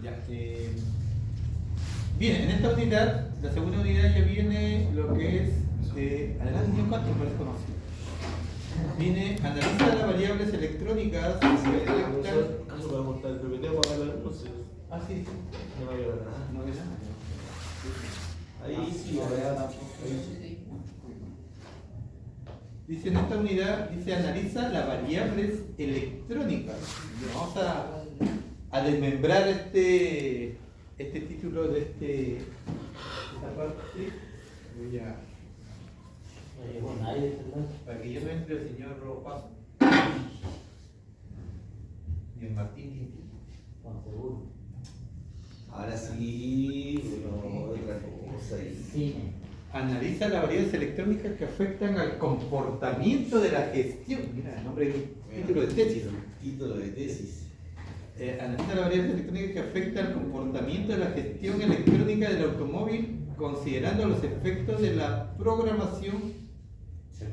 Ya, bien, en esta unidad, la segunda unidad ya viene lo que es, adelante, señor Castro, parece conocido. Viene, analiza las variables electrónicas que afectan. ¿Acaso voy a montar el PPT para pagar las luces? Ah, sí, sí. No va a llevar nada. No ve nada. Ahí sí, ahí sí. Dice en esta unidad, dice analiza las variables electrónicas. Y vamos a desmembrar este título de esta parte. Voy a. No llegó nadie, ¿verdad? Para que yo no entre el señor Paso. Ni el Martín Tintín. Con seguro. Ahora sí, bueno, otra cosa ahí. Cine. Analiza las variables electrónicas que afectan al comportamiento de la gestión. Mira, el nombre del título de tesis. Título de tesis. Analiza las variables electrónicas que afectan al comportamiento de la gestión electrónica del automóvil, considerando los efectos de la programación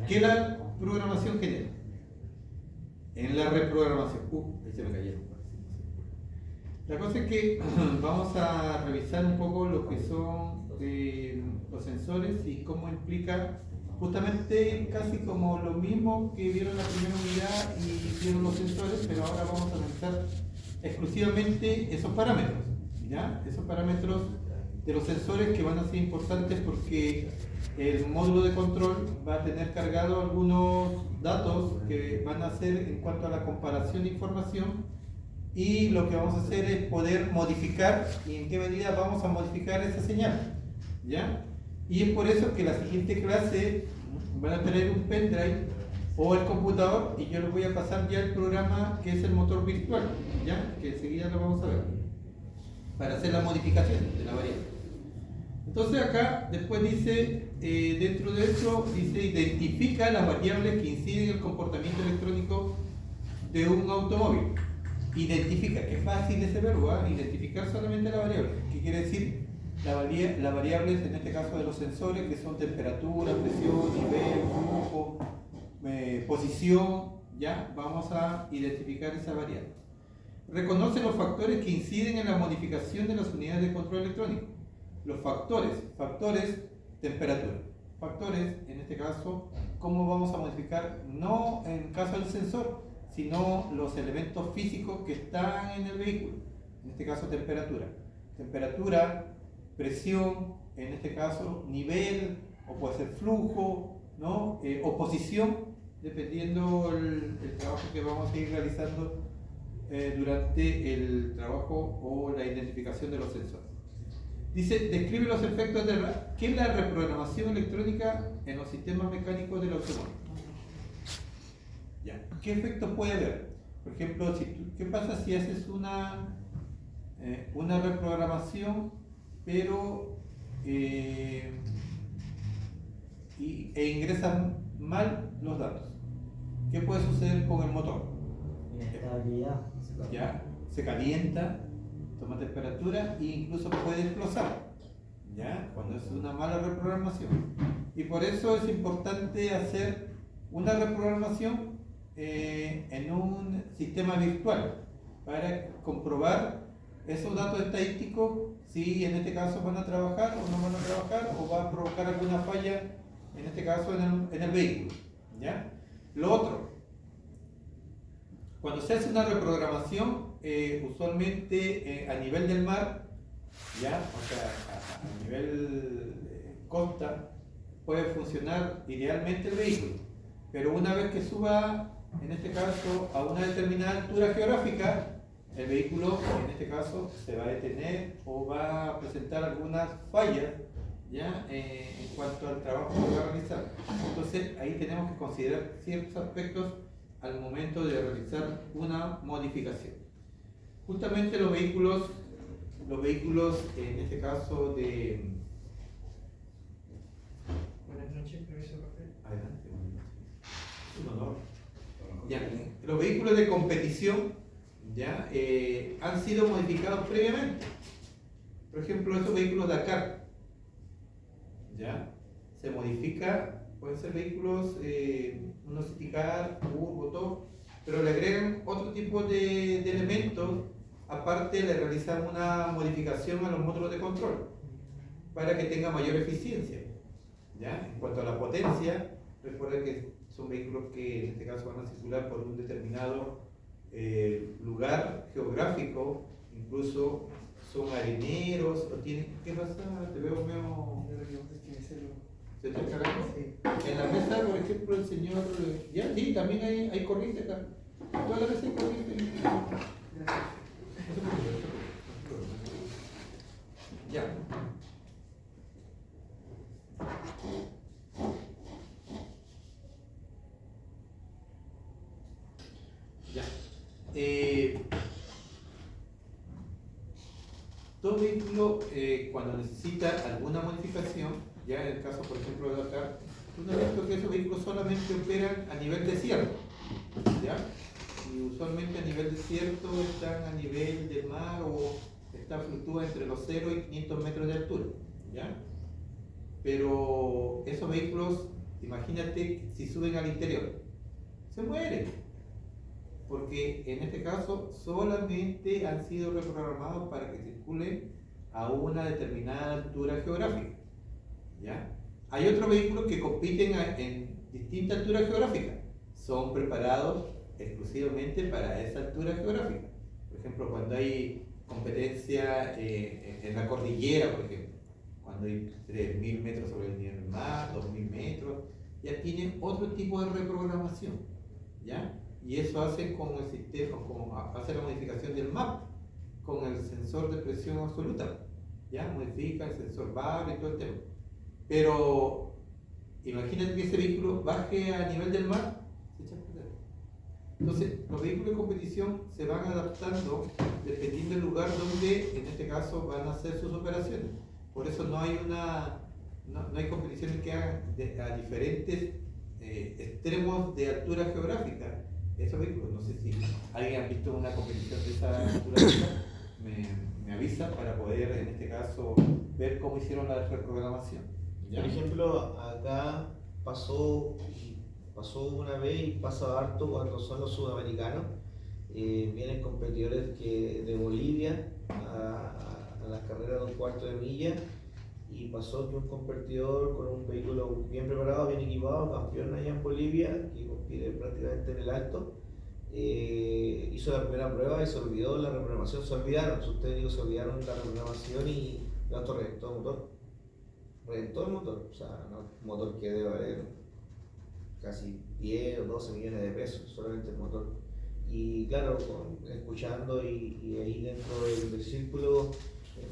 que la programación genera. En la reprogramación. Ahí se me cayeron. La cosa es que vamos a revisar un poco lo que son los sensores y cómo implica justamente casi como lo mismo que vieron la primera unidad y vieron los sensores, pero ahora vamos a analizar exclusivamente esos parámetros, ¿ya? Esos parámetros de los sensores que van a ser importantes porque el módulo de control va a tener cargado algunos datos que van a ser en cuanto a la comparación de información, y lo que vamos a hacer es poder modificar y en qué medida vamos a modificar esa señal, ¿ya? Y es por eso que la siguiente clase van a tener un pendrive o el computador y yo les voy a pasar ya el programa que es el motor virtual, ¿ya? Que enseguida lo vamos a ver para hacer la modificación de la variable. Entonces acá después dice, dentro de esto dice identifica las variables que inciden en el comportamiento electrónico de un automóvil. Identifica, qué fácil ese verbo, ¿eh? Identificar solamente la variable. ¿Qué quiere decir? Las variables, en este caso de los sensores, que son temperatura, presión, nivel, flujo, posición, ya vamos a identificar esa variable. Reconoce los factores que inciden en la modificación de las unidades de control electrónico. Los factores, temperatura. Factores, en este caso, ¿cómo vamos a modificar? No en el caso del sensor, sino los elementos físicos que están en el vehículo, en este caso temperatura, presión, en este caso nivel, o puede ser flujo, ¿no? O posición, dependiendo el trabajo que vamos a ir realizando durante el trabajo o la identificación de los sensores. Dice, describe los efectos de ¿qué es la reprogramación electrónica en los sistemas mecánicos del automóvil? Ya. ¿Qué efectos puede haber? Por ejemplo, ¿qué pasa si haces una reprogramación, pero e ingresas mal los datos? ¿Qué puede suceder con el motor? Inestabilidad. ¿Ya? Se calienta, toma temperatura e incluso puede explotar, ¿ya? Cuando es una mala reprogramación. Y por eso es importante hacer una reprogramación en un sistema virtual para comprobar esos datos estadísticos, si en este caso van a trabajar o no van a trabajar, o va a provocar alguna falla, en este caso en el vehículo, ¿ya? Lo otro, cuando se hace una reprogramación, usualmente a nivel del mar, ¿ya? O sea, a nivel costa, puede funcionar idealmente el vehículo, pero una vez que suba, en este caso, a una determinada altura geográfica, el vehículo, en este caso, se va a detener o va a presentar algunas fallas, ¿ya? En cuanto al trabajo que va a realizar. Entonces, ahí tenemos que considerar ciertos aspectos al momento de realizar una modificación. Justamente los vehículos, en este caso de... Buenas noches, profesor Rafael. Adelante. Un honor. Ya, los vehículos de competición ya han sido modificados previamente. Por ejemplo, estos vehículos Dakar ya se modifica, pueden ser vehículos unos City Car, turbo, todo, pero le agregan otro tipo de elementos aparte le realizamos una modificación a los módulos de control para que tenga mayor eficiencia. ¿Ya? En cuanto a la potencia, recuerda que son vehículos que en este caso van a circular por un determinado lugar geográfico, incluso son areneros, o tienen... ¿Qué pasa? Te veo medio... ¿Se está cargando? Sí. En la mesa, por ejemplo, el señor... Ya, sí, también hay corriente acá. Toda la mesa hay corriente. Ya. Ya. Todo vehículo, cuando necesita alguna modificación, ya en el caso, por ejemplo, de acá, uno ha visto que esos vehículos solamente operan a nivel desierto, ¿ya? Y usualmente a nivel desierto están a nivel del mar o fluctúa entre los 0 y 500 metros de altura, ¿ya? Pero esos vehículos, imagínate si suben al interior, se mueren, porque en este caso solamente han sido reprogramados para que circulen a una determinada altura geográfica, ¿ya? Hay otros vehículos que compiten en distintas alturas geográficas, son preparados exclusivamente para esa altura geográfica. Por ejemplo, cuando hay competencia en la cordillera, por ejemplo, cuando hay 3.000 metros sobre el nivel del mar, 2.000 metros, ya tienen otro tipo de reprogramación, ¿ya? Y eso hace con el sistema, hace la modificación del MAP con el sensor de presión absoluta, ¿ya? Modifica el sensor bar y todo el tema. Pero imagínate que ese vehículo baje a nivel del mar, se echa a perder. Entonces, los vehículos de competición se van adaptando dependiendo del lugar donde, en este caso, van a hacer sus operaciones. Por eso no hay no hay competiciones que hagan a diferentes extremos de altura geográfica. Esos vehículos, no sé si alguien ha visto una competición de esa naturaleza, me avisa para poder, en este caso, ver cómo hicieron la reprogramación. ¿Ya? Por ejemplo, acá pasó una vez y pasa harto cuando son los sudamericanos. Vienen competidores de Bolivia a las carreras de un cuarto de milla, y pasó que un competidor con un vehículo bien preparado, bien equipado, campeón allá en Bolivia, que compite prácticamente en el alto, hizo la primera prueba y se olvidó la reprogramación. Sus técnicos se olvidaron la reprogramación y el auto reventó el motor. Reventó el motor, o sea, un motor que debe valer casi 10 o 12 millones de pesos, solamente el motor. Y claro, escuchando y ahí dentro del círculo,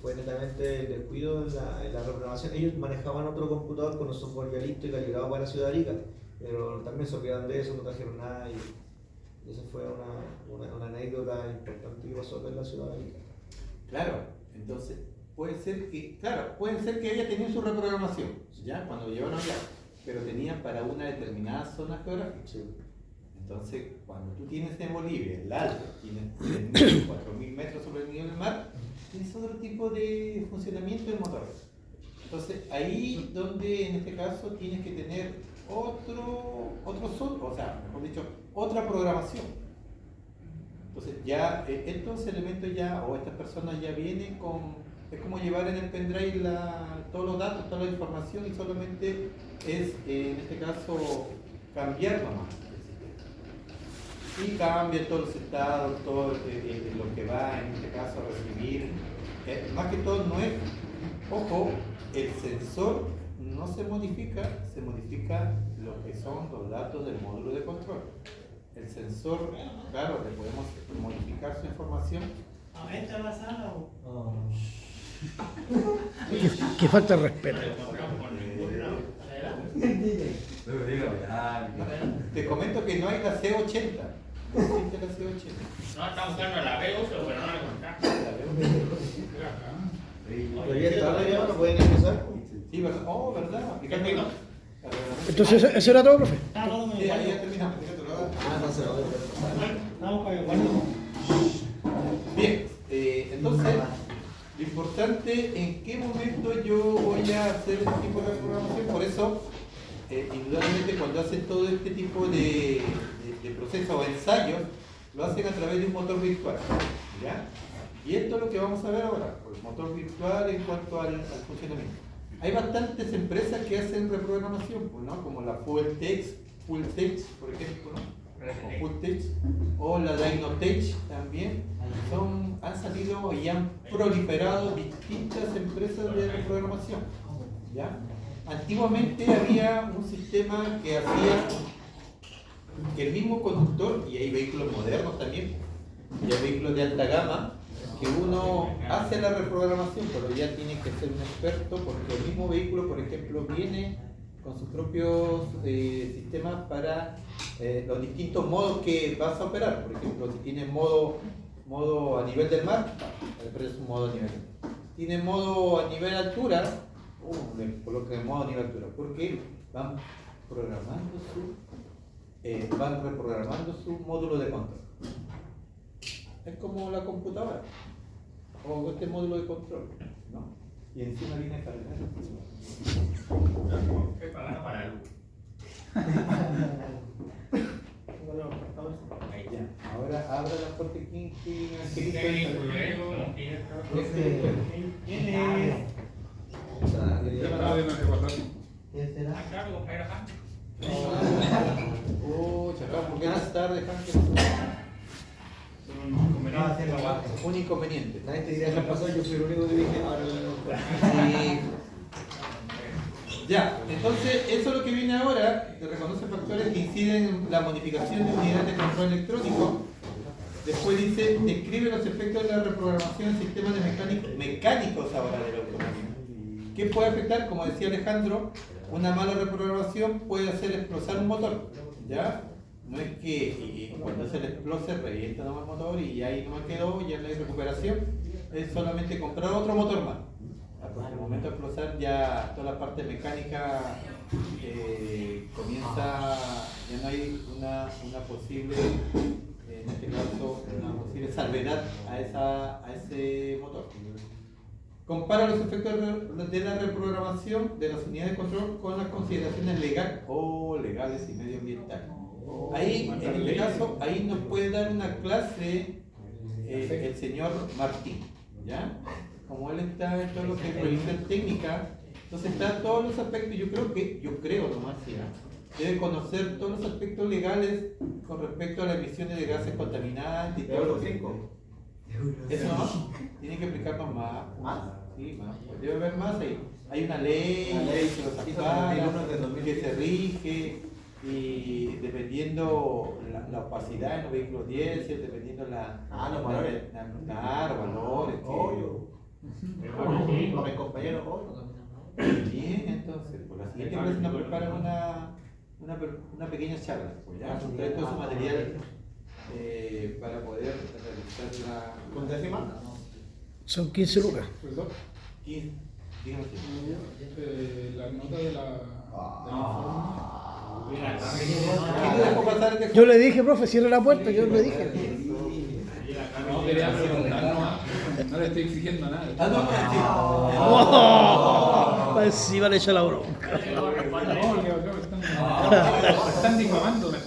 fue netamente el descuido en la reprogramación. Ellos manejaban otro computador con un software ya listo y calibrado para Ciudad Arica, pero también se olvidaron de eso, no trajeron nada, y esa fue una anécdota importante que pasó acá en la Ciudad Arica. Claro, entonces puede ser que haya tenido su reprogramación, ¿ya? Cuando lo llevaron allá, pero tenían para una determinada zona geográfica. Sí. Entonces, cuando tú tienes en Bolivia el alto, tienes 3.000, 4.000 metros sobre el nivel del mar, tienes otro tipo de funcionamiento del motor. Entonces, ahí donde en este caso tienes que tener otra programación. Entonces, ya estos elementos o estas personas ya vienen con... Es como llevar en el pendrive todos los datos, toda la información, y solamente es, en este caso, cambiar nomás. Y cambia todos los estados, todo lo que va en este caso a recibir. Más que todo no es, ojo, el sensor no se modifica lo que son los datos del módulo de control. El sensor, claro, le podemos modificar su información. ¿Aumenta la sala o...? Oh. Que falta de respeto. Te comento que no hay la C80. No existe la C80. No, está buscando la B8, pero no la encontramos. ¿Todavía está la idea? ¿No pueden empezar? Sí, ¿verdad? Oh, ¿verdad? Fíjate. Entonces, ¿eso era todo, profe? Sí, ahí ya terminamos. No se lo voy a empezar. Estamos con el guardo. Bien, entonces, lo importante en qué momento yo voy a hacer este tipo de programación. Por eso, indudablemente, cuando hacen todo este tipo de procesos o ensayos, lo hacen a través de un motor virtual, ¿ya? Y esto es lo que vamos a ver ahora, el motor virtual en cuanto al funcionamiento. Hay bastantes empresas que hacen reprogramación, pues, ¿no? Como la Fulltech, por ejemplo, ¿no? O Fulltech, o la Dynotech también. Han salido y han proliferado distintas empresas de reprogramación. ¿Ya? Antiguamente había un sistema que hacía que el mismo conductor, y hay vehículos modernos también, y hay vehículos de alta gama, que uno hace la reprogramación, pero ya tiene que ser un experto porque el mismo vehículo, por ejemplo, viene con sus propios sistemas para los distintos modos que vas a operar. Por ejemplo, si tiene modo a nivel del mar, pero es un modo a nivel del mar. Tiene modo a nivel altura, le coloca el modo a nivel altura, porque van reprogramando su módulo de control. Es como la computadora o este módulo de control, ¿no? Y encima viene cargado. ¿Qué pagan para la luz? Ahí Ya. Ahora abra la puerta King está. ¿Quién es? ¿Quién será? Ah, claro, compañero acá. Chacón, ¿por qué más tarde, un inconveniente. Nadie te diría que pasó, yo soy el único que dije ahora. Sí. Ya, entonces eso es lo que viene ahora, te reconoce factores que inciden en la modificación de unidades de control electrónico. Después dice, describe los efectos de la reprogramación en sistemas de mecánicos ahora del automóvil. ¿Qué puede afectar? Como decía Alejandro, una mala reprogramación puede hacer explotar un motor, ¿ya? No es que cuando se le explose revienta nomás el motor y ahí no me quedó, ya no hay recuperación, es solamente comprar otro motor más. Porque al momento de explotar ya toda la parte mecánica comienza, ya no hay una posible, en este caso, una posible salvedad a ese motor. Compara los efectos de la reprogramación de las unidades de control con las consideraciones legales y medioambientales. Ahí, en este caso, ahí nos puede dar una clase el señor Martín, ¿ya? Como él está en todo lo que es revisión técnica, entonces están todos los aspectos, yo creo nomás, ¿ya? Debe conocer todos los aspectos legales con respecto a las emisiones de gases contaminantes y todo lo que... ¿Eso no? Tiene que explicarnos más. Sí, más. Pues debe haber más ahí. Hay una ley que los ampara, que se rige, y dependiendo la opacidad en los vehículos diésel, dependiendo los valores. Mis compañeros, Bien, entonces, por la siguiente clase nos preparan una pequeña charla, pues ya, trae todo su material para poder realizar la... ¿Con décima? Son 15 lucas. Perdón, Dígame usted. la nota de la ¿Qué le dejo pasar este- Yo le dije, profe, cierre la puerta, yo le dije. no quería preguntar nomás. No le estoy exigiendo nada. ¡Oh! Encima le echa la bronca. No, porque acá me están difamando acá.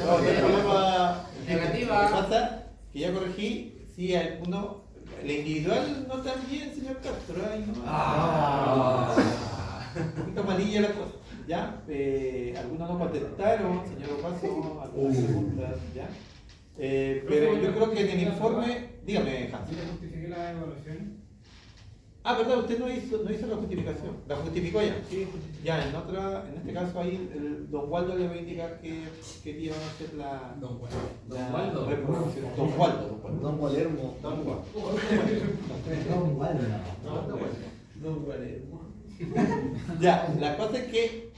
No, no hay problema. Negativa. Lo que pasa que ya corregí, sí, alguno, la individual no tan bien, señor Castro, ahí no. Un poquito amarilla la cosa, ¿ya? Algunos no contestaron, señor Opaso, algunas preguntas, ¿ya? Pero yo creo que en el informe, dígame, Hans. ¿Sí le justifiqué la evaluación? Ah, verdad, usted no hizo la justificación. La justificó ya. Sí. Ya, en este caso ahí, don Waldo le va a indicar que día van a hacer la reproducción. Don Waldo. Don Palermo. No, igual. Ya, la cosa es que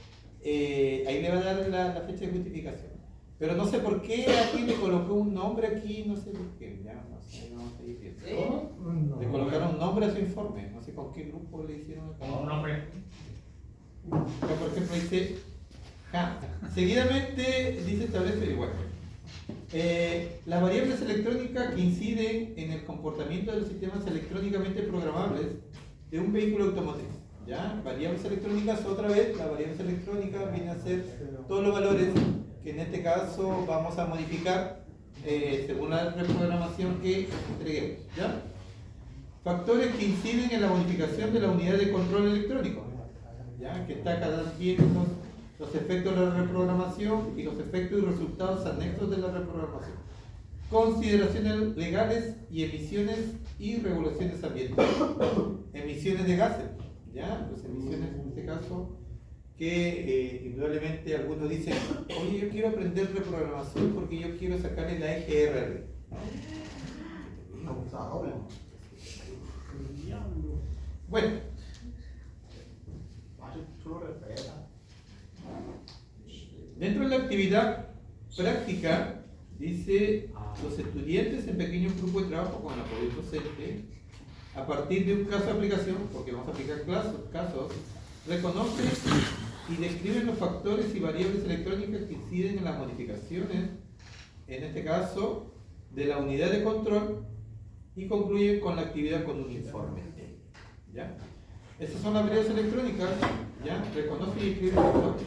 ahí le va a dar la fecha de justificación. Pero no sé por qué aquí le colocó un nombre aquí, no sé por qué. Ya, no sé, vamos a ir viendo. Le colocaron un nombre a su informe, no sé con qué grupo le hicieron. Un nombre. Acá, por ejemplo, dice seguidamente dice establece igual. Las variables electrónicas que inciden en el comportamiento de los sistemas electrónicamente programables de un vehículo automotriz. ¿Ya? Variables electrónicas, otra vez, la variable electrónica viene a ser todos los valores que en este caso vamos a modificar según la reprogramación que entreguemos, ¿ya? Factores que inciden en la modificación de la unidad de control electrónico, ¿ya? Que está acá también los efectos de la reprogramación y los efectos y resultados anexos de la reprogramación. Consideraciones legales y emisiones y regulaciones ambientales. Emisiones de gases, ¿ya? Pues emisiones en este caso que indudablemente algunos dicen, oye, yo quiero aprender reprogramación porque yo quiero sacarle la EGRR. Bueno, dentro de la actividad práctica, dice, los estudiantes en pequeños grupos de trabajo con el apoyo del docente, a partir de un caso de aplicación, porque vamos a aplicar casos, reconocen y describen los factores y variables electrónicas que inciden en las modificaciones, en este caso, de la unidad de control, y concluyen con la actividad con un informe. ¿Ya? Estas son las variables electrónicas, ¿ya? Reconocen y escriben los factores.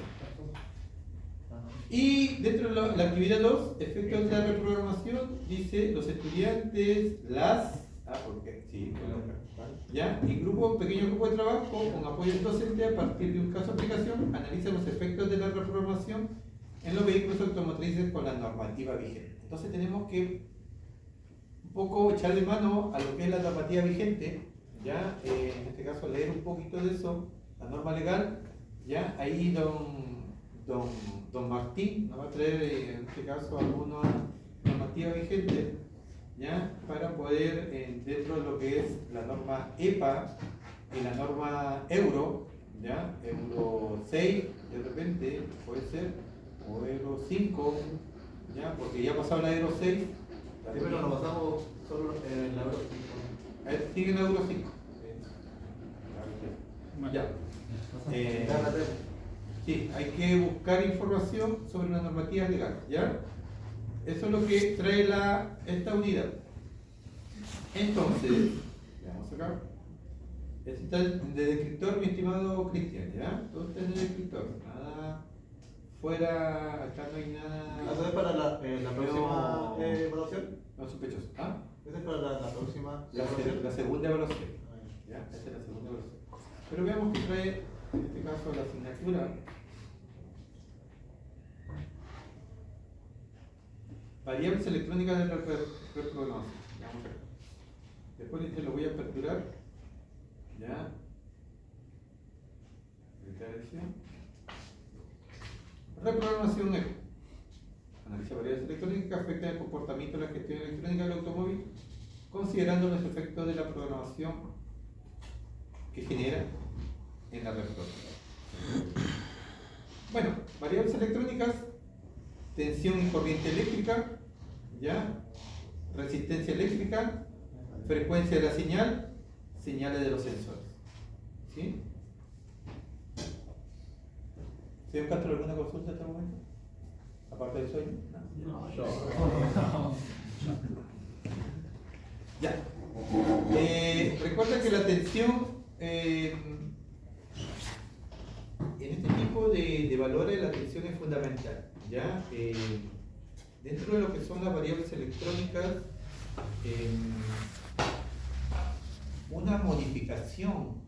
Y dentro de la actividad 2, efectos de la reprogramación, dice los estudiantes, ¿ya? Y pequeño grupo de trabajo con apoyo del docente a partir de un caso de aplicación, analizan los efectos de la reprogramación en los vehículos automotrices con la normativa vigente. Entonces tenemos que un poco echarle mano a lo que es la normativa vigente, ¿ya? En este caso leer un poquito de eso, la norma legal, ¿ya? Ahí don Martín nos va a traer en este caso alguna normativa vigente, ¿ya? Para poder, dentro de lo que es la norma EPA y la norma Euro, ¿ya? Euro 6 de repente puede ser, o Euro 5, ¿ya? Porque ya ha pasado la Euro 6. Pero lo pasamos solo en la Euro 5. Sigue en la Euro 5. Ya. Sí, hay que buscar información sobre la normativa legal, ¿ya? Eso es lo que trae esta unidad. Entonces, veamos acá. Este está el de descriptor, mi estimado Cristian, ¿ya? Todo está en el descriptor. Nada fuera, acá no hay nada. ¿Eso es para la próxima evaluación? No sospechoso. ¿Ah? ¿Eso es para la próxima La segunda evaluación. ¿Ya? Esta es la segunda evaluación. Pero veamos que trae, en este caso, la asignatura. Variables electrónicas de reprogramación. Vamos a ver. Después te lo voy a aperturar. ¿Ya? Reprogramación ECO. Analiza variables electrónicas que afectan el comportamiento de la gestión electrónica del automóvil, considerando los efectos de la programación que genera en la reprogramación. Bueno, variables electrónicas, tensión y corriente eléctrica, ¿ya? Resistencia eléctrica, frecuencia de la señal, señales de los sensores. ¿Sí? ¿Señor Castro, alguna consulta hasta el momento? Aparte del sueño. No. Ya. Recuerda que la tensión en este tipo de valores la tensión es fundamental. ¿Ya? Dentro de lo que son las variables electrónicas, una modificación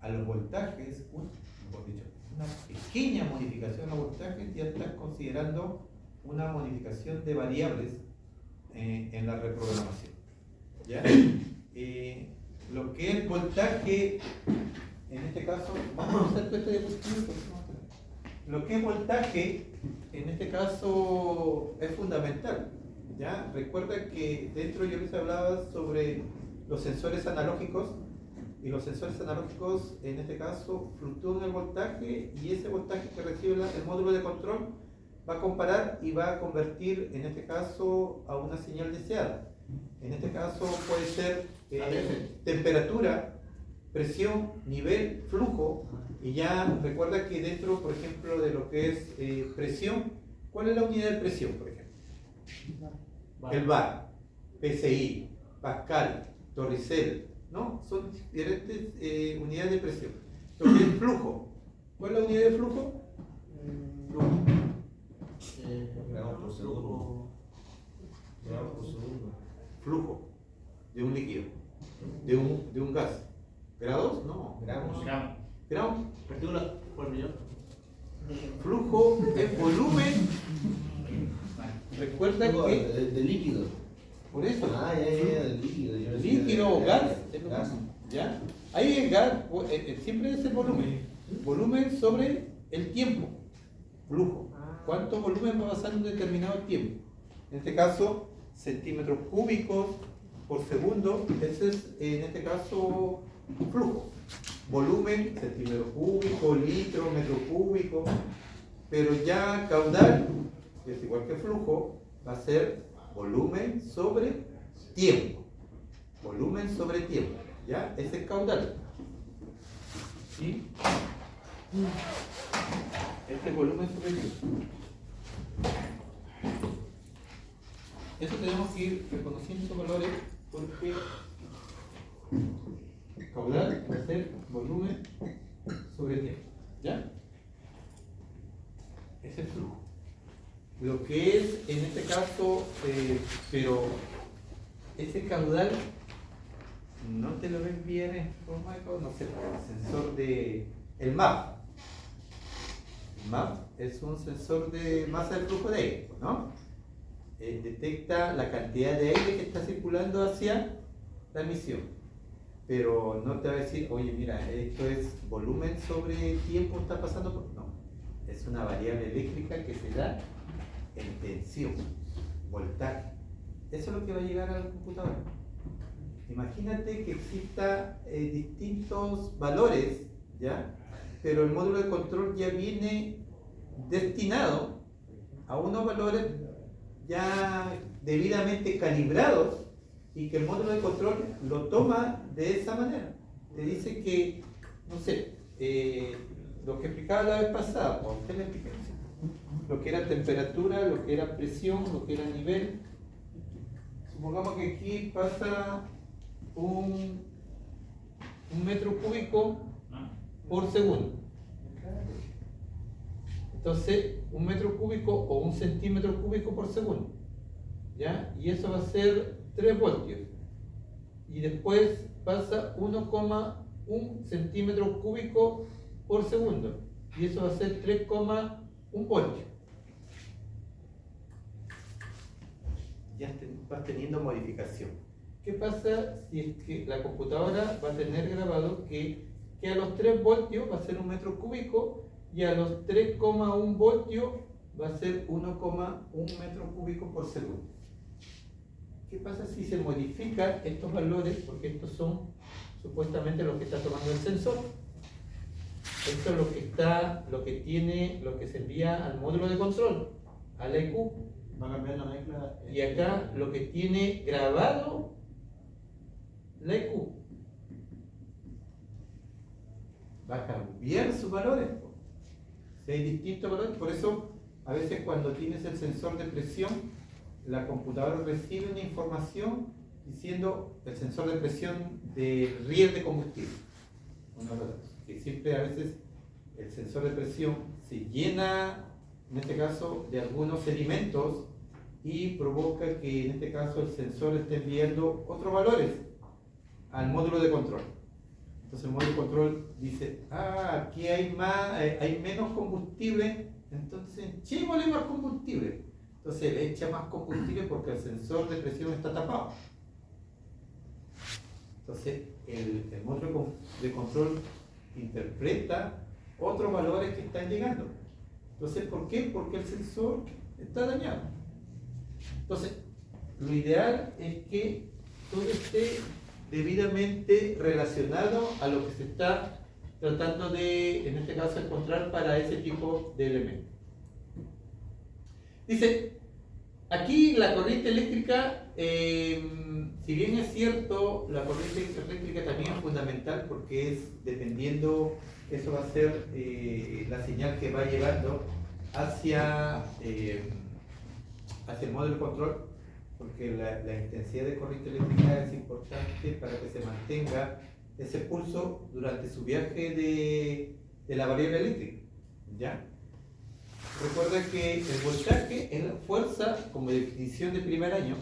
a los voltajes, una pequeña modificación a los voltajes, ya estás considerando una modificación de variables en la reprogramación. ¿Ya? Lo que es voltaje, en este caso, vamos a hacer este diapositivo. Lo que es voltaje, en este caso, es fundamental. ¿Ya? Recuerda que dentro yo les hablaba sobre los sensores analógicos, y los sensores analógicos, en este caso, fluctúan el voltaje, y ese voltaje que recibe el módulo de control va a comparar y va a convertir, en este caso, a una señal deseada. En este caso puede ser temperatura, presión, nivel, flujo, y ya recuerda que dentro, por ejemplo, de lo que es presión, ¿cuál es la unidad de presión, por ejemplo? El bar, PSI, Pascal, Torricelli, ¿no? Son diferentes unidades de presión. Entonces, el flujo, ¿cuál es la unidad de flujo? Gramos por segundo. Flujo de un líquido, de un gas. ¿Grados? No. Gramos. Gramos. Partículas por millón. Flujo es volumen. Recuerda Flujo que de líquido. por eso. Ah, ya, del líquido. Yo pensé Líquido o que- gas, es lo gas. mismo, ¿ya? Ahí es gas, siempre es el volumen. Volumen sobre el tiempo. Flujo. ¿Cuánto volumen va a pasar en un determinado tiempo? En este caso, centímetros cúbicos por segundo. Ese es, en este caso, flujo. Volumen, centímetro cúbico, litro, metro cúbico. Pero ya caudal, que es igual que flujo, va a ser volumen sobre tiempo. Volumen sobre tiempo. ¿Ya? Ese es caudal. ¿Sí? Este es volumen sobre tiempo. Eso tenemos que ir reconociendo esos valores porque caudal va a ser volumen sobre tiempo. ¿Ya? Ese es flujo. Lo que es en este caso, pero ese caudal no te lo ven bien, no sé, el sensor de el MAP. El MAP es un sensor de masa de flujo de aire, ¿no? Detecta la cantidad de aire que está circulando hacia la emisión, pero no te va a decir, oye, mira, esto es volumen sobre tiempo, está pasando por. No, es una variable eléctrica que se da en tensión, voltaje. Eso es lo que va a llegar al computador. Imagínate que exista distintos valores, ¿ya? Pero el módulo de control ya viene destinado a unos valores ya debidamente calibrados y que el módulo de control lo toma de esa manera. Te dice que, no sé, lo que explicaba la vez pasada, o usted le explica, lo que era temperatura, lo que era presión, lo que era nivel. Supongamos que aquí pasa un metro cúbico por segundo. Entonces, un metro cúbico o un centímetro cúbico por segundo, ¿ya? Y eso va a ser 3 voltios. Y después pasa 1,1 centímetro cúbico por segundo. Y eso va a ser 3,1 voltios. Ya vas teniendo modificación. ¿Qué pasa si es que la computadora va a tener grabado que a los 3 voltios va a ser un metro cúbico y a los 3,1 voltios va a ser 1,1 metro cúbico por segundo? ¿Qué pasa si se modifican estos valores? Porque estos son supuestamente los que está tomando el sensor. Esto es lo que se envía al módulo de control, al EQ. Va a cambiar la mezcla. Y acá lo que tiene grabado la EQ va a cambiar sus valores. Si hay distintos valores, por eso a veces cuando tienes el sensor de presión, la computadora recibe una información diciendo el sensor de presión de riel de combustible. Que siempre a veces el sensor de presión se llena, en este caso, de algunos sedimentos y provoca que en este caso el sensor esté enviando otros valores al módulo de control. Entonces el módulo de control dice, aquí hay menos combustible, entonces echémosle más combustible. Entonces le echa más combustible porque el sensor de presión está tapado. Entonces el módulo de control interpreta otros valores que están llegando. Entonces, ¿por qué? Porque el sensor está dañado. Entonces, lo ideal es que todo esté debidamente relacionado a lo que se está tratando de, en este caso, encontrar para ese tipo de elementos. Dice, aquí la corriente eléctrica, si bien es cierto, la corriente eléctrica también es fundamental porque es dependiendo, eso va a ser la señal que va llevando hacia el módulo de control, porque la intensidad de corriente eléctrica es importante para que se mantenga ese pulso durante su viaje de la variable eléctrica, ¿ya? Recuerda que el voltaje es la fuerza, como definición de primer año,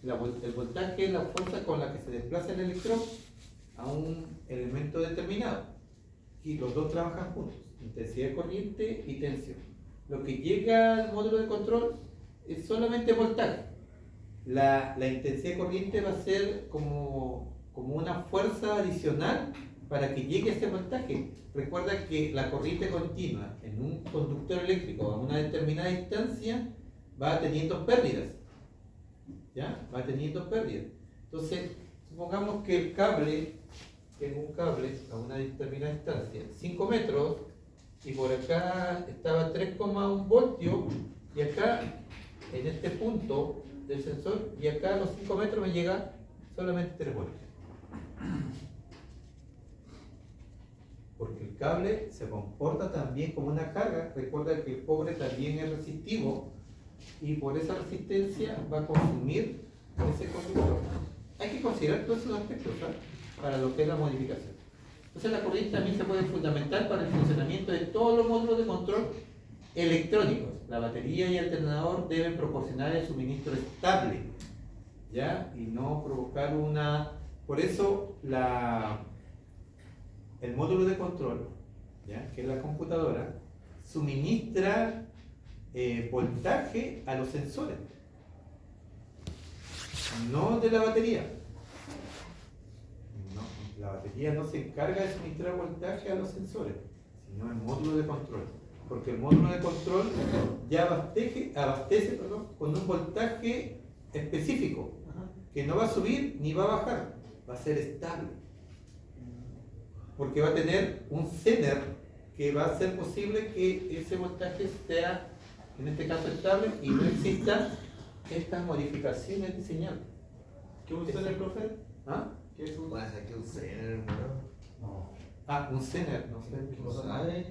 el voltaje es la fuerza con la que se desplaza el electrón a un elemento determinado. Y los dos trabajan juntos, intensidad de corriente y tensión. Lo que llega al módulo de control es solamente voltaje. La intensidad de corriente va a ser como una fuerza adicional para que llegue ese voltaje. Recuerda que la corriente continua en un conductor eléctrico a una determinada distancia va teniendo pérdidas. ¿Ya? Va teniendo pérdidas. Entonces, supongamos que el cable, que es un cable a una determinada distancia, 5 metros, y por acá estaba 3,1 voltios, y acá, en este punto del sensor, y acá a los 5 metros me llega solamente 3 voltios. Porque el cable se comporta también como una carga. Recuerda que el cobre también es resistivo, y por esa resistencia va a consumir ese conductor. Hay que considerar todos esos aspectos, ¿sabes? Para lo que es la modificación. Entonces la corriente también se puede fundamentar para el funcionamiento de todos los módulos de control electrónicos. La batería y el alternador deben proporcionar el suministro estable, ¿ya? Y no provocar una... Por eso el módulo de control, ¿ya? Que es la computadora, suministra voltaje a los sensores, no de la batería. No, la batería no se encarga de suministrar voltaje a los sensores, sino el módulo de control. Porque el módulo de control ya abastece con un voltaje específico, que no va a subir ni va a bajar, va a ser estable. Porque va a tener un Zener que va a hacer posible que ese voltaje sea, en este caso, estable y no existan estas modificaciones de señal. ¿Qué es un Zener, profe? ¿Ah? ¿Qué es un...? Bueno, aquí un Zener, hermano. Ah, un Zener, no sé. ¿No sabe?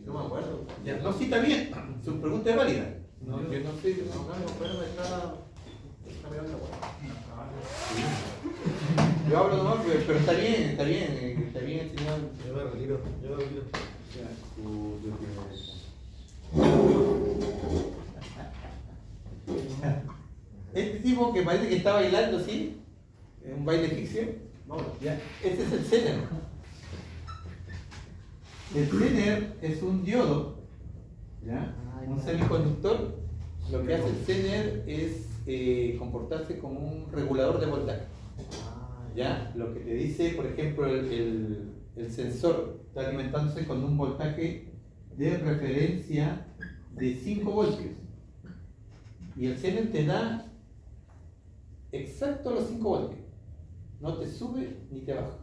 No me acuerdo. Ya, no, sí, está bien. Su pregunta es válida. No, yo no sé. No, no me acuerdo, está mirando la web. Yo hablo nomás, pero está bien, señor. Yo me retiro. Este tipo que parece que está bailando, ¿sí? Un baile egipcio. No, Ya, este es el Zener. El Zener es un diodo, ¿ya? Un semiconductor. Lo que hace el Zener es comportarse como un regulador de voltaje. ¿Ya? Lo que te dice, por ejemplo, el sensor está alimentándose con un voltaje de referencia de 5 voltios. Y el Zener te da exacto los 5 voltios. No te sube ni te baja.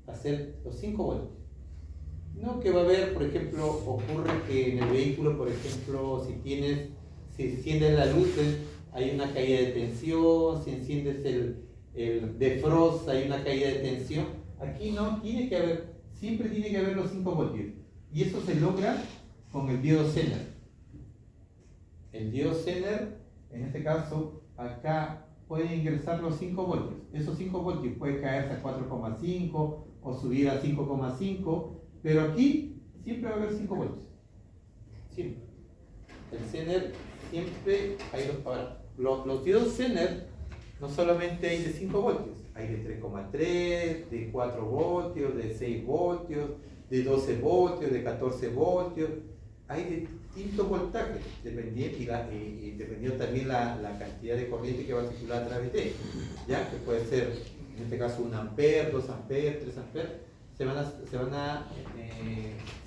Hacer los 5 voltios. No que va a haber, por ejemplo, ocurre que en el vehículo, por ejemplo, si enciendes las luces, hay una caída de tensión, si enciendes el defrost, hay una caída de tensión. Aquí no, siempre tiene que haber los 5 voltios. Y eso se logra con el diodo Zener. El diodo Zener, en este caso, acá puede ingresar los 5 voltios. Esos 5 voltios pueden caerse a 4,5 o subir a 5,5, pero aquí siempre va a haber 5 voltios. Siempre. El Zener siempre hay dos. Ahora, los diodos Zener no solamente hay de 5 voltios, hay de 3,3, de 4 voltios, de 6 voltios, de 12 voltios, de 14 voltios. Hay de distintos voltajes, dependiendo también la cantidad de corriente que va a circular a través de él, ¿ya? Que puede ser, en este caso, 1 ampere, 2 amperes, 3 amperes. Se van a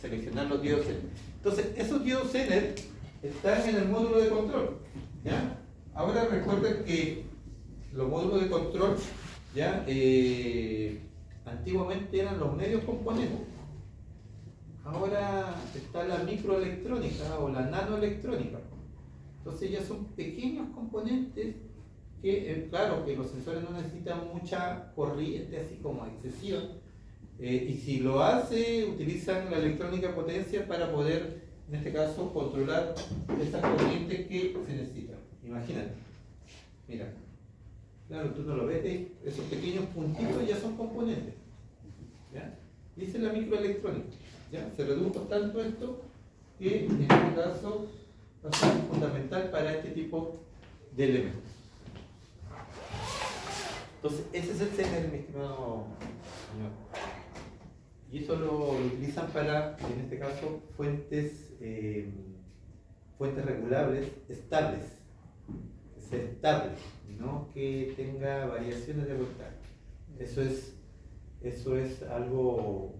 seleccionar los diodos Zener. Entonces, esos diodos Zener están en el módulo de control, ¿ya? Ahora recuerden que los módulos de control, ¿ya? Antiguamente eran los medios componentes. Ahora está la microelectrónica o la nanoelectrónica. Entonces ya son pequeños componentes que, claro, que los sensores no necesitan mucha corriente así como excesiva. Y si lo hace, utilizan la electrónica potencia para poder, en este caso, controlar esas corrientes que se necesitan. Imagínate. Mira. Claro, tú no lo ves, esos pequeños puntitos ya son componentes. ¿Ya? Y esa es la microelectrónica. ¿Ya? Se redujo tanto esto que en este caso va a ser fundamental para este tipo de elementos. Entonces, ese es el Zener, mi estimado señor. Y eso lo utilizan para, en este caso, fuentes regulables estables. Que sea estable, no que tenga variaciones de voltaje. Eso es algo,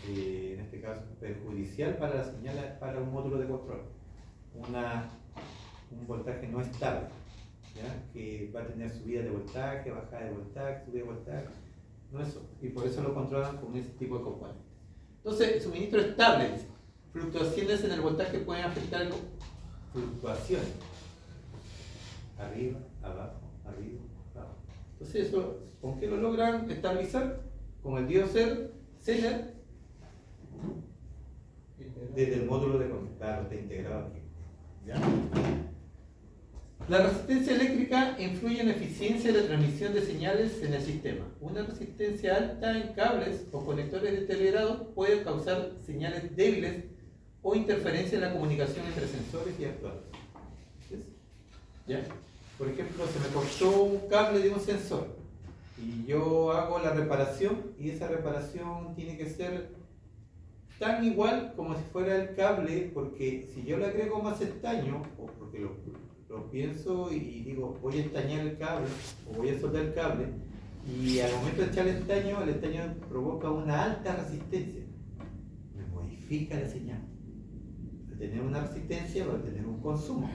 en este caso, perjudicial para la señal, para un módulo de control. Un voltaje no estable, ¿ya? Que va a tener subida de voltaje, bajada de voltaje, subida de voltaje. No eso. Y por eso lo controlan con ese tipo de componentes. Entonces, suministro estable, dice. Fluctuaciones en el voltaje pueden afectar algo. Fluctuaciones. Arriba, abajo, arriba, abajo. Entonces, eso, ¿con qué lo logran estabilizar? Con el diodo Zener desde el módulo de control. Claro, está integrado aquí. ¿Ya? La resistencia eléctrica influye en la eficiencia de la transmisión de señales en el sistema. Una resistencia alta en cables o conectores deteriorados puede causar señales débiles o interferencia en la comunicación entre sensores y actuadores. ¿Ya? Por ejemplo, se me cortó un cable de un sensor y yo hago la reparación y esa reparación tiene que ser tan igual como si fuera el cable, porque si yo le agrego más estaño, o porque lo pienso y digo voy a estañar el cable o voy a soldar el cable, y al momento de echar el estaño provoca una alta resistencia, me modifica la señal. Al tener una resistencia va a tener un consumo.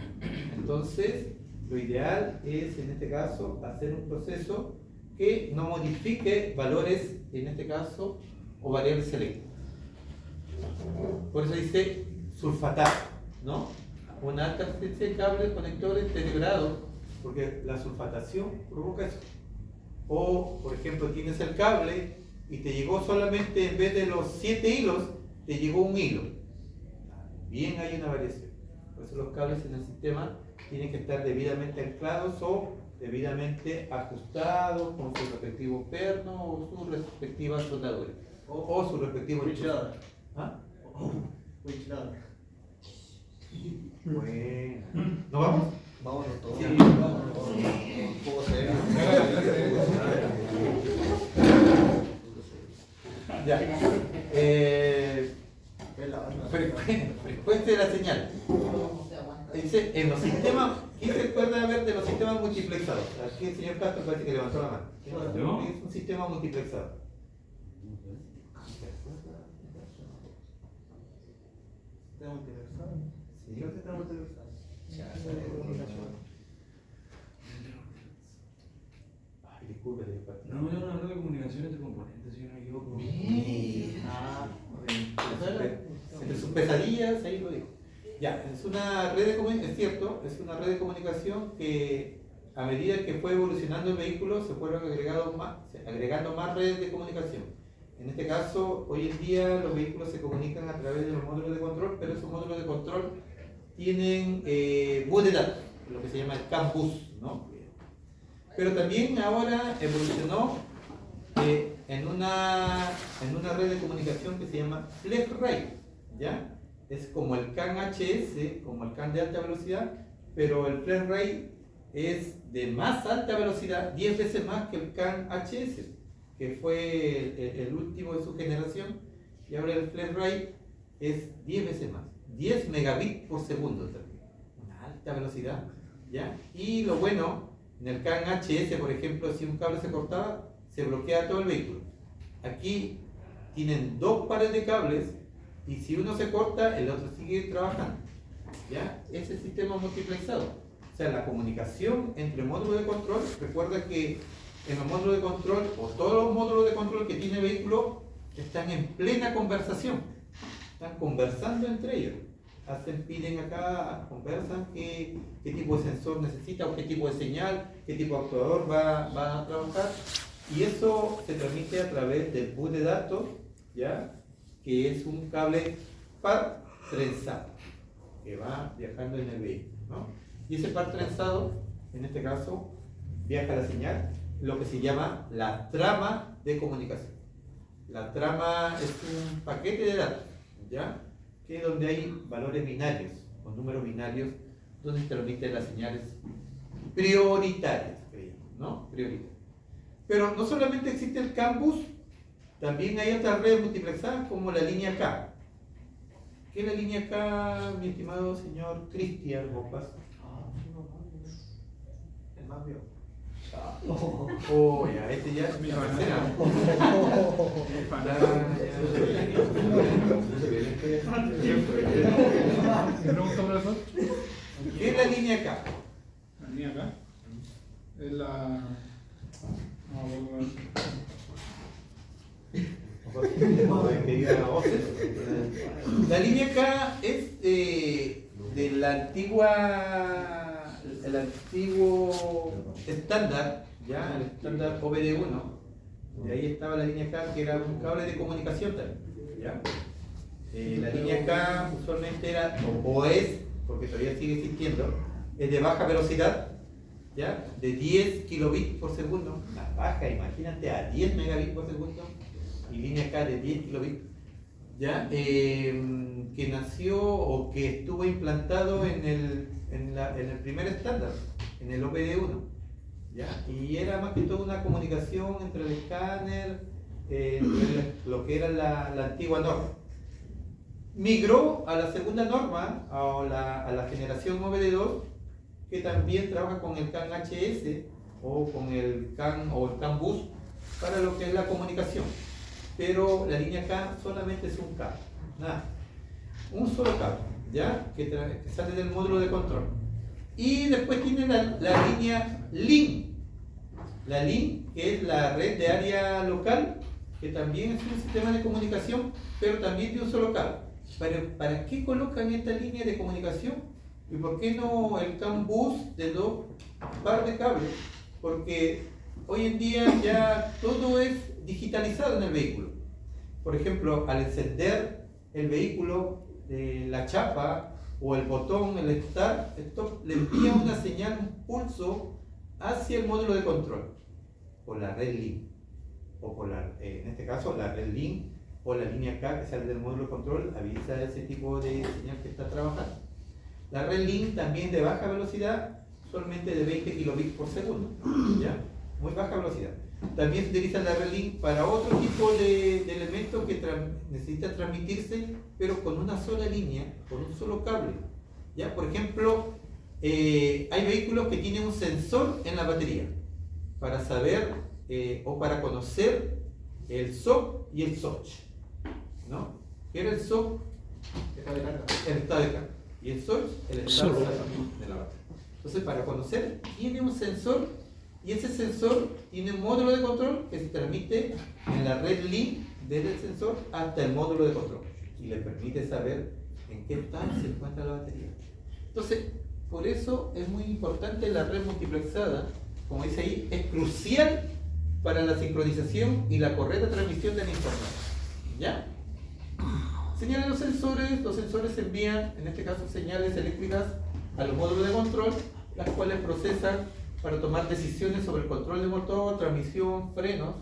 Entonces lo ideal es, en este caso, hacer un proceso que no modifique valores, en este caso, o variables eléctricas. Por eso dice sulfatar, ¿no? Una alta resistencia de cables, conectores deteriorados, porque la sulfatación provoca eso. O, por ejemplo, tienes el cable y te llegó solamente, en vez de los 7 hilos, te llegó un hilo. Bien, hay una variación. Por eso los cables en el sistema tienen que estar debidamente anclados o debidamente ajustados con su respectivo perno o su respectiva soldadura. O su respectivo enchufe. ¿Ah? Bueno. ¿No vamos? Vámonos todos. Sí. Vámonos. Un poco serio. Ya. Frecuencia de la señal. Dice, en los sistemas, ¿quién se acuerda de los sistemas multiplexados? Aquí el señor Castro parece que levantó la mano. ¿No? Es un sistema multiplexado. Sí. Ay, disculpe, señor Castro. No, yo no hablo de comunicaciones de componentes, si no me equivoco. Entre sus pesadillas, ahí lo digo. Ya, es una red de comunicación, es cierto, es una red de comunicación que a medida que fue evolucionando el vehículo se fueron agregando más redes de comunicación. En este caso, hoy en día los vehículos se comunican a través de los módulos de control, pero esos módulos de control tienen bus de datos, lo que se llama el CAN bus, ¿no? Pero también ahora evolucionó en una red de comunicación que se llama FlexRay, ¿ya? Es como el CAN HS, como el CAN de alta velocidad, pero el FlexRay es de más alta velocidad, 10 veces más que el CAN HS, que fue el último de su generación, y ahora el FlexRay es 10 veces más, 10 megabits por segundo también, una alta velocidad, ¿ya? Y lo bueno, en el CAN HS, por ejemplo, si un cable se cortaba, se bloquea todo el vehículo. Aquí tienen 2 pares de cables, y si uno se corta, el otro sigue trabajando, ¿ya? Ese sistema multiplexado. O sea, la comunicación entre módulos de control, recuerda que en los módulos de control, o todos los módulos de control que tiene el vehículo, están en plena conversación. Están conversando entre ellos. Piden acá, conversan qué tipo de sensor necesita, o qué tipo de señal, qué tipo de actuador va a trabajar. Y eso se transmite a través del bus de datos, ¿ya? Que es un cable par trenzado que va viajando en el vehículo, ¿no? Y ese par trenzado, en este caso, viaja la señal, lo que se llama la trama de comunicación. La trama es un paquete de datos, ¿ya? Que es donde hay valores binarios o números binarios donde se transmiten las señales prioritarias, ¿no? Prioritarias. Pero no solamente existe el campus, también hay otras redes multiplexadas como la línea K. ¿Qué es la línea K, mi estimado señor Cristian Bopas? El más viejo. Oh, ya, este ya es mi tercera. ¿Qué pregunta, profesor? ¿Qué es la línea K? La mía acá. Es la. No, La línea K es de la antigua, el antiguo estándar, ya, el estándar OBD1. De ahí estaba la línea K, que era un cable de comunicación también, ¿ya? La línea K usualmente era, o es, porque todavía sigue existiendo, es de baja velocidad, ¿ya? De 10 kilobits por segundo, la baja, imagínate, a 10 megabits por segundo, y línea K de 10 kilobits, ¿ya? Que nació o que estuvo implantado en el primer estándar, en el OBD1, ¿ya? Y era más que todo una comunicación entre el escáner, entre lo que era la antigua norma. Migró a la segunda norma, a la generación OBD2, que también trabaja con el CAN HS o con el CAN o el CAN bus para lo que es la comunicación. Pero la línea K solamente es un cable, nada, un solo cable, ¿ya? Que sale del módulo de control. Y después tiene la línea LIN. La LIN, que es la red de área local, que también es un sistema de comunicación, pero también de un solo cable. ¿Para qué colocan esta línea de comunicación? ¿Y por qué no el CAN bus de 2 par de cables? Porque hoy en día ya todo es digitalizado en el vehículo. Por ejemplo, al encender el vehículo, la chapa o el botón, el start, stop, le envía una señal, un pulso hacia el módulo de control, por la red LIN, o por en este caso la red LIN o la línea K que sale del módulo de control, avisa ese tipo de señal que está trabajando. La red LIN también de baja velocidad, solamente de 20 kilobits por segundo, ¿ya? Muy baja velocidad. También se utiliza la red LIN para otro tipo de elementos que necesitan transmitirse, pero con una sola línea, con un solo cable, ¿ya? Por ejemplo, hay vehículos que tienen un sensor en la batería para saber o para conocer el SOC y el SOC, ¿no? ¿Qué era el SOC? El estado de carga. Y el SOC, el estado de la batería. Entonces, para conocer, tiene un sensor y ese sensor tiene un módulo de control que se transmite en la red LIN desde el sensor hasta el módulo de control y le permite saber en qué estado se encuentra la batería. Entonces, por eso es muy importante la red multiplexada, como dice ahí, es crucial para la sincronización y la correcta transmisión de la información. ¿Ya? Señalan los sensores envían, en este caso, señales eléctricas a los módulos de control, las cuales procesan para tomar decisiones sobre el control del motor, transmisión, frenos.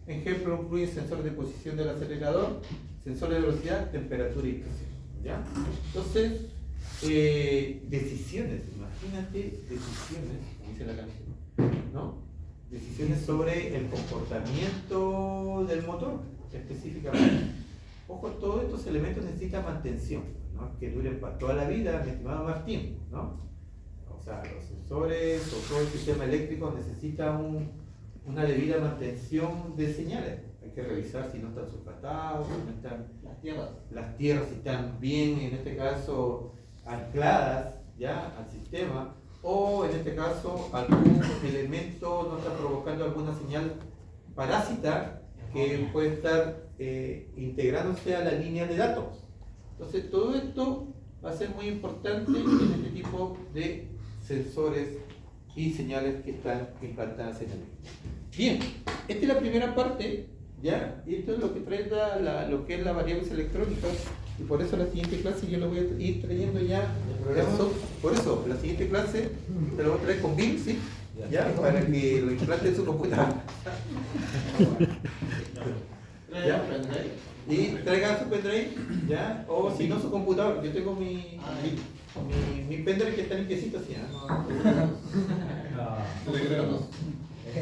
Ejemplo, incluye sensores de posición del acelerador, sensores de velocidad, temperatura y presión. ¿Ya? Entonces, decisiones, imagínate decisiones, como dice la canción, ¿no? Decisiones sobre el comportamiento del motor, específicamente. Ojo, todos estos elementos necesitan mantención, ¿no? Que duren para toda la vida, mi estimado Martín, ¿no? O sea, los sensores o todo el sistema eléctrico necesita una debida mantención de señales. Hay que revisar si no están sulfatados, si no están las tierras si están bien, en este caso, ancladas ya al sistema, o en este caso algún elemento no está provocando alguna señal parásita que puede estar integrándose a la línea de datos. Entonces todo esto va a ser muy importante en este tipo de sensores y señales que están implantadas en el vehículo. Bien, esta es la primera parte, ¿ya? Y esto es lo que trae lo que es las variables electrónicas, y por eso la siguiente clase yo lo voy a ir trayendo ya. Por eso, la siguiente clase te lo voy a traer con BIM, ¿sí? ¿Ya? Para que lo implante en su computadora. ¿Ya? Y traiga su pendrive, ¿ya? O si no, su computador. Yo tengo mi pendrive que está limpiecito así, ¿no?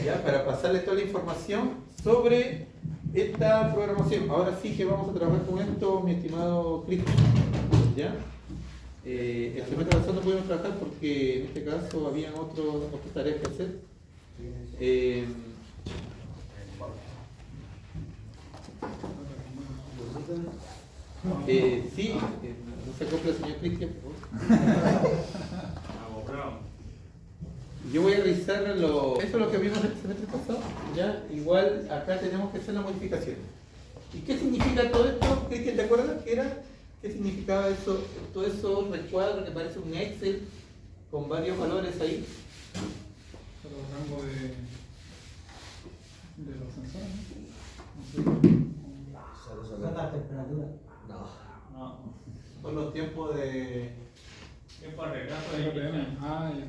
¿ya? Para pasarles toda la información sobre esta programación. Ahora sí que vamos a trabajar con esto, mi estimado Cristian, ¿ya? El semestre pasado no pudimos trabajar porque en este caso habían otras tareas que hacer. Sí, no se acopla el señor Cristian, por favor. Yo voy a revisar eso es lo que vimos el semestre pasado, ¿ya? Igual acá tenemos que hacer la modificación. ¿Y qué significa todo esto? Cristian, ¿te acuerdas qué era? ¿Qué significaba eso? Todo eso recuadro que parece un Excel con varios valores ahí. Los rangos de los sensores, ¿no? La temperatura. No. Son los tiempos de... Tiempo de regreso de RPM. Ah, ya.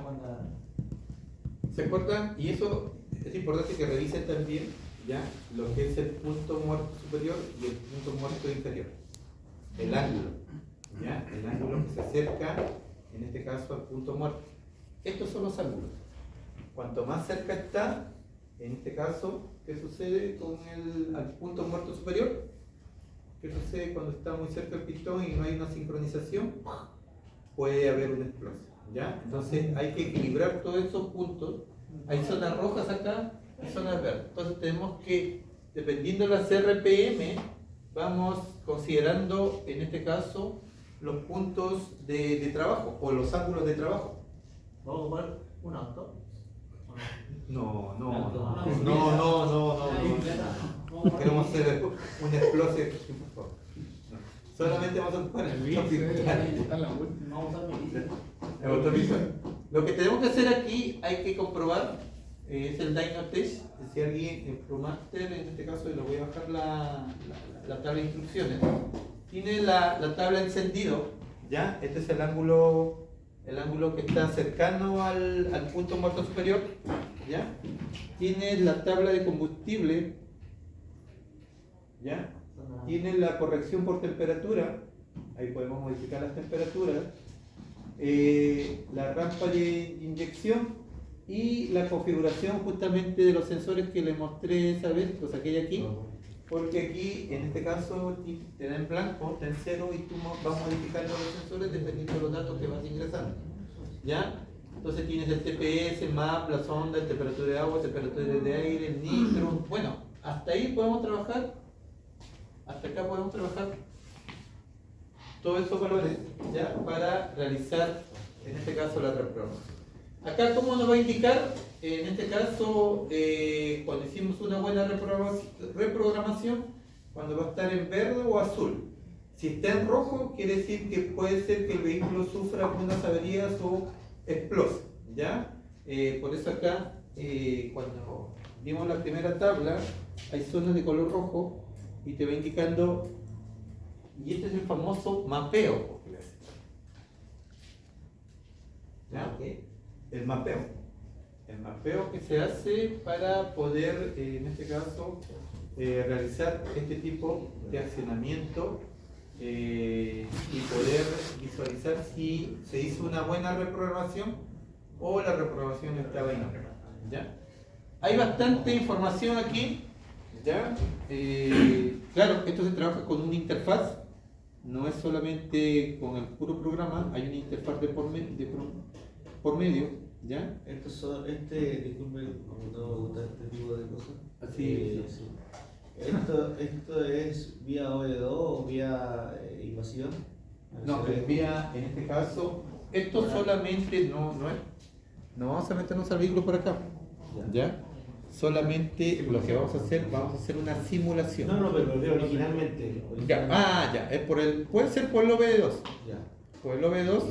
Cuando. ¿Se acuerdan? Y eso es importante que revisen también, ¿ya? Lo que es el punto muerto superior y el punto muerto inferior. El ángulo, ¿ya? El ángulo que se acerca, en este caso, al punto muerto. Estos son los ángulos. Cuanto más cerca está, en este caso, ¿qué sucede con al punto muerto superior? ¿Qué sucede cuando está muy cerca el pistón y no hay una sincronización? Puede haber una explosión, ¿ya? Entonces hay que equilibrar todos esos puntos. Hay zonas rojas acá y zonas verdes. Entonces tenemos que, dependiendo de las RPM, vamos considerando, en este caso, los puntos de trabajo o los ángulos de trabajo. ¿Vamos a ocupar un auto? No. Vamos a Queremos hacer una explosión. No. Solamente vamos a ocupar el Está en la última. Vamos a usar milicia. el botón visual. Lo que tenemos que hacer aquí, hay que comprobar, es el Dynotech. Si alguien en ProMaster, en este caso, le voy a bajar la tabla de instrucciones, tiene la tabla de encendido, ¿ya? Este es el ángulo que está cercano al punto muerto superior, ¿ya? Tiene la tabla de combustible, ¿ya? Tiene la corrección por temperatura, ahí podemos modificar las temperaturas, la rampa de inyección y la configuración justamente de los sensores que les mostré esa vez, los saqué de aquí, porque aquí en este caso te da en blanco, está en cero y tú vas modificando los sensores dependiendo de los datos que vas ingresando, ¿ya? Entonces tienes el TPS, MAP, la sonda, temperatura de agua, temperatura de aire, el nitro, bueno, hasta ahí podemos trabajar, hasta acá podemos trabajar todos esos valores, ¿ya? Para realizar, en este caso, la reprogramación. Acá, ¿cómo nos va a indicar? En este caso, cuando hicimos una buena reprogramación, cuando va a estar en verde o azul. Si está en rojo, quiere decir que puede ser que el vehículo sufra algunas averías o explose, ¿ya? Por eso acá, cuando vimos la primera tabla, hay zonas de color rojo y te va indicando, y este es el famoso mapeo. ¿Ya? El mapeo. El mapeo que se hace para poder, en este caso, realizar este tipo de accionamiento y poder visualizar si se hizo una buena reprogramación o la reprogramación estaba inópera, ¿ya? Hay bastante información aquí, ¿ya? Claro, esto se trabaja con una interfaz, no es solamente con el puro programa, hay una interfaz de por medio, ¿ya? Estos son, disculpe, como no me gusta este tipo de cosas. Así sí. ¿Esto es vía OE2 o vía invasiva? No, vía, en este caso, esto solamente no vamos a meternos al vehículo por acá, ¿ya? Solamente lo que vamos a hacer una simulación. No, pero originalmente. Ya, es puede ser por el OBD2. Ya. Por el OBD2,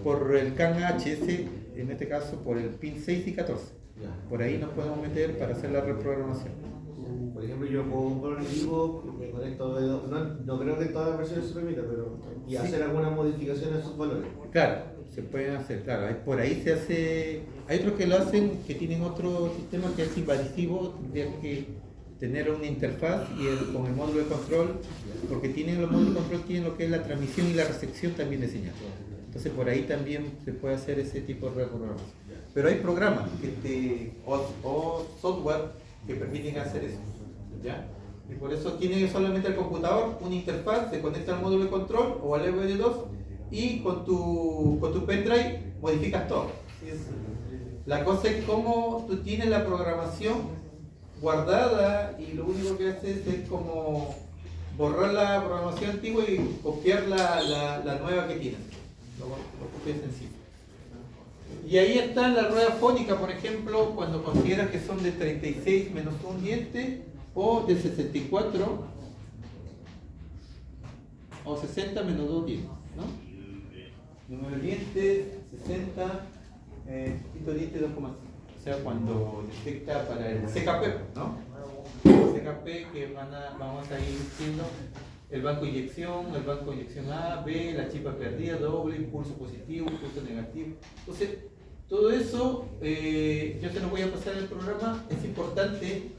por el CAN HS, en este caso por el pin 6 y 14. Ya. Por ahí nos podemos meter para hacer la reprogramación. Por ejemplo, yo puedo comprar un equipo, me conecto a OBD2. No creo que en todas las versiones se permita, pero y Sí. hacer alguna modificación a esos valores. Claro, se pueden hacer, claro. Por ahí se hace. Hay otros que lo hacen, que tienen otro sistema que es invasivo, tendrían que tener una interfaz y con el módulo de control, porque los módulos de control tienen lo que es la transmisión y la recepción también de señal. Entonces por ahí también se puede hacer ese tipo de reprogramación. Pero hay programas o software que permiten hacer eso. ¿Ya? Y por eso tiene solamente el computador una interfaz, se conecta al módulo de control o al EVD2 y con tu pendrive modificas todo. La cosa es cómo tú tienes la programación guardada y lo único que haces es como borrar la programación antigua y copiar la nueva que tienes. Lo copias sencillo. Y ahí está la rueda fónica, por ejemplo, cuando consideras que son de 36 menos un diente o de 64 o 60 menos 2 dientes, ¿no? Número de dientes, 60, quinto diente 2,5. O sea, cuando detecta para el CKP, ¿no? El CKP que vamos a ir diciendo el banco de inyección A, B, la chipa perdida, doble, impulso positivo, impulso negativo. Entonces, todo eso yo se lo voy a pasar en el programa, es importante.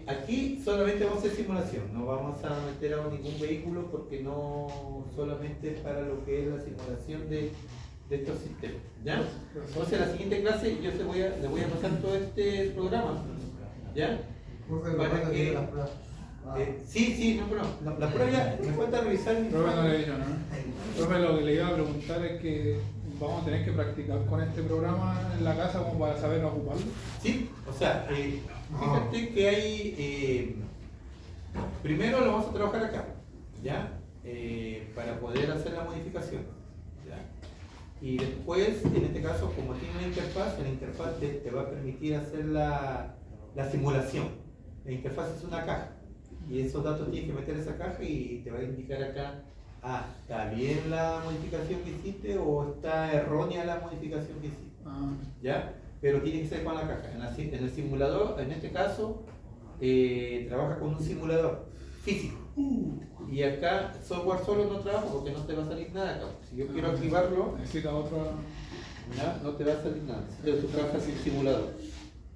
Aquí solamente vamos a hacer simulación, no vamos a meter a ningún vehículo porque no solamente es para lo que es la simulación de estos sistemas. ¿Ya? Entonces, en la siguiente clase yo le voy a pasar todo este programa. ¿Ya? Para que, sí, no, pero la prueba ya me falta revisar mi Profe, no le he dicho, ¿no? Profe, lo que le iba a preguntar es que vamos a tener que practicar con este programa en la casa como para saber ocuparlo. Sí, o sea, fíjate que hay, primero lo vamos a trabajar acá, ¿ya? Para poder hacer la modificación, ¿ya? Y después, en este caso, como tiene una interfaz, la interfaz te va a permitir hacer la simulación. La interfaz es una caja y esos datos tienes que meter esa caja y te va a indicar acá, ¿está bien la modificación que hiciste o está errónea la modificación que hiciste? ¿Ya? Pero tiene que ser con la caja. En el simulador, en este caso, trabaja con un simulador físico. Y acá, software solo no trabaja porque no te va a salir nada acá. Si yo quiero activarlo, Necesita otro. ¿ya? No te va a salir nada. Entonces tú trabajas sin simulador.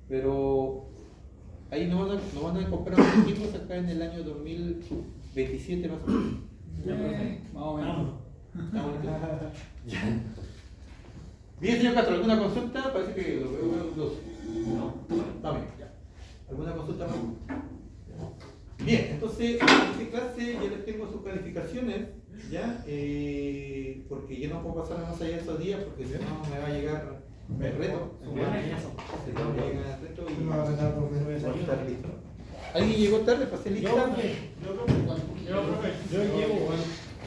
Pero ahí no van a comprar los equipos acá en el año 2027 más o menos. Más o menos. Ya. Bien, señor Castro, ¿alguna consulta? Parece que lo veo dos. No, está bien, ya. ¿Alguna consulta más? Bien, entonces en esta clase ya les tengo sus calificaciones, ¿ya? Porque yo no puedo pasar más allá de esos días porque si no me va a llegar el reto. ¿Alguien llegó tarde para hacer lista? Yo llevo,